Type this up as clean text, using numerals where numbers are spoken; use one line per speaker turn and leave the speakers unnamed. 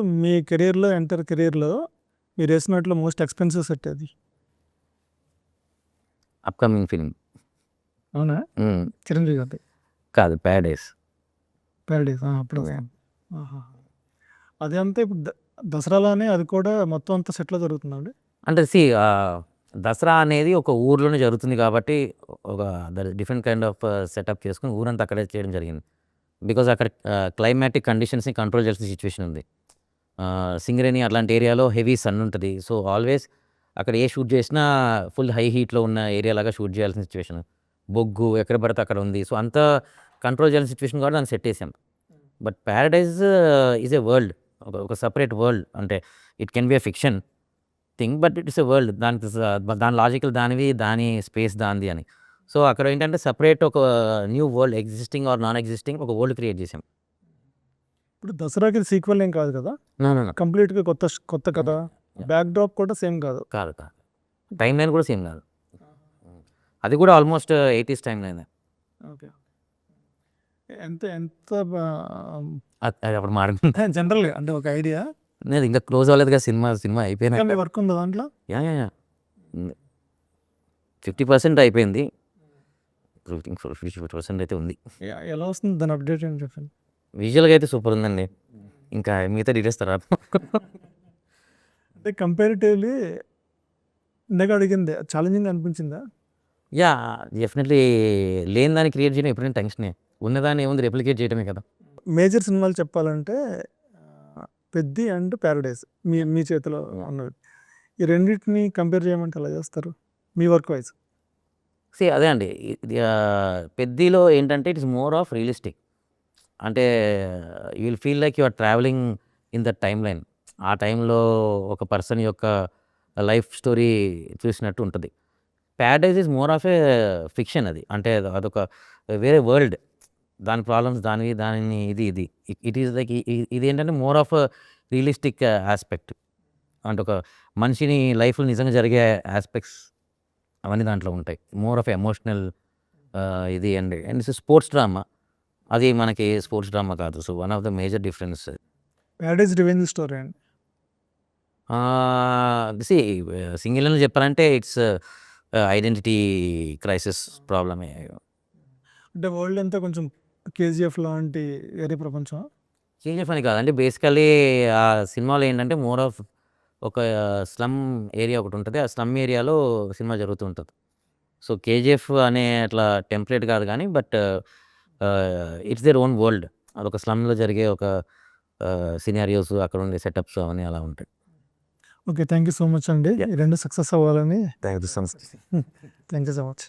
ఇప్పుడు మీ ఎంటర్ కెరీర్లో మీరు వేసినట్లు మోస్ట్ ఎక్స్పెన్సివ్ సెట్ అది
అప్కమింగ్ ఫిల్మ్
అవునా? చిరంజీవి గారి
కాదు, ప్యారడైస్.
ప్యారడైస్ అప్పుడు అది అంతా ఇప్పుడు దసరాలోనే అది కూడా మొత్తం అంతా సెట్లో జరుగుతుందండి.
అంటే దసరా అనేది ఒక ఊర్లోనే జరుగుతుంది కాబట్టి ఒక డిఫరెంట్ కైండ్ ఆఫ్ సెటప్ చేసుకుని ఊరంతా అక్కడే చేయడం జరిగింది. బికాజ్ అక్కడ క్లైమాటిక్ కండిషన్స్ని కంట్రోల్ చేయాల్సిన సిచ్యువేషన్ ఉంది. సింగరేణి అట్లాంటి ఏరియాలో హెవీ సన్ ఉంటుంది. సో ఆల్వేస్ అక్కడ ఏ షూట్ చేసినా ఫుల్ హై హీట్లో ఉన్న ఏరియా లాగా షూట్ చేయాల్సిన సిచ్యువేషన్. బొగ్గు ఎక్కడ పడితే అక్కడ ఉంది. సో అంతా కంట్రోల్ చేయాల్సిన సిచ్యువేషన్ కాబట్టి దాన్ని సెట్ చేసాం. But Paradise is a world, ఒక సపరేట్ వరల్డ్. అంటే it can be a fiction thing but it's a world. దాని లాజికల్ దానివి, దాని స్పేస్ దానిది అని. సో అక్కడ ఏంటంటే సపరేట్ ఒక new world, existing are non existing ఒక వరల్డ్ క్రియేట్ చేసాం.
ఇప్పుడు దసరాకి సీక్వెల్ ఏం కాదు కదా, కంప్లీట్గా కొత్త కథ, బ్యాక్ డ్రాప్ కూడా సేమ్ కాదు.
కాదు టైం లైన్ కూడా సేమ్ కాదు. అది కూడా almost 80s time line.
Okay, ఎంత
అది అప్పుడు మారింది
జనరల్గా అంటే ఒక ఐడియా.
నేను ఇంకా క్లోజ్ అవ్వలేదుగా, సినిమా అయిపోయినా.
వర్క్ ఉందా దాంట్లో?
యా 50% అయిపోయింది, 50% అయితే ఉంది.
ఎలా వస్తుంది దాని అప్డేట్ అని చెప్పండి.
విజువల్గా అయితే సూపర్ ఉందండి. ఇంకా మిగతా డీటెయిల్స్ తర్వాత.
అంటే కంపారిటివ్లీ ఇందాక అడిగింది ఛాలెంజింగ్ అనిపించిందా?
Yeah definitely. లేని దాన్ని క్రియేట్ చేయడం ఎప్పుడైనా టెన్షనే, ఉన్నదాన్ని ఏముంది రెప్లికేట్ చేయడమే కదా.
మేజర్ సినిమాలు చెప్పాలంటే పెద్ది అండ్ ప్యారడైస్ మీ చేతిలో ఉన్నది. ఈ రెండింటిని కంపేర్ చేయమంటే ఎలా చేస్తారు మీ వర్క్ వైజ్?
అదే అండి, పెద్దిలో ఏంటంటే it is more of realistic. అంటే you will feel like you are travelling in the timeline. ఆ టైంలో ఒక పర్సన్ యొక్క లైఫ్ స్టోరీ చూసినట్టు ఉంటుంది. Paradise is more of a fiction. అది అంటే అదొక వేరే వరల్డ్, దాని ప్రాబ్లమ్స్ దానిని ఇది ఇట్ ఈస్ లైక్ ఇది ఏంటంటే మోర్ ఆఫ్ రియలిస్టిక్ ఆస్పెక్ట్. అంటే ఒక మనిషిని లైఫ్లో నిజంగా జరిగే ఆస్పెక్ట్స్ అవన్నీ దాంట్లో ఉంటాయి. మోర్ ఆఫ్ ఎమోషనల్ ఇది అండ్ ఇట్స్ స్పోర్ట్స్ డ్రామా. అది మనకి స్పోర్ట్స్ డ్రామా కాదు. So one of the major difference.
Paradise revenge story అండి.
సింగిల్ చెప్పాలంటే ఇట్స్ ఐడెంటిటీ క్రైసిస్ ప్రాబ్లమే.
అంటే వరల్డ్ అంతా కొంచెం కేజీఎఫ్ లాంటి వేరే ప్రపంచం.
కేజీఎఫ్ అని కాదు, అంటే బేసికలీ ఆ సినిమాలో ఏంటంటే మోర్ ఆఫ్ ఒక స్లమ్ ఏరియా ఒకటి ఉంటుంది. ఆ స్లమ్ ఏరియాలో సినిమా జరుగుతూ ఉంటుంది. సో కేజీఎఫ్ అనే అట్లా టెంప్లెట్ కాదు కానీ, but it's their own world. అదొక స్లమ్లో జరిగే ఒక సినారియోస్, అక్కడ ఉండే సెటప్స్ అవన్నీ అలా ఉంటాయి.
Okay, thank you so much అండి. ఈ రెండు సక్సెస్ అవ్వాలని.
Thank you so much.
Thank you so much.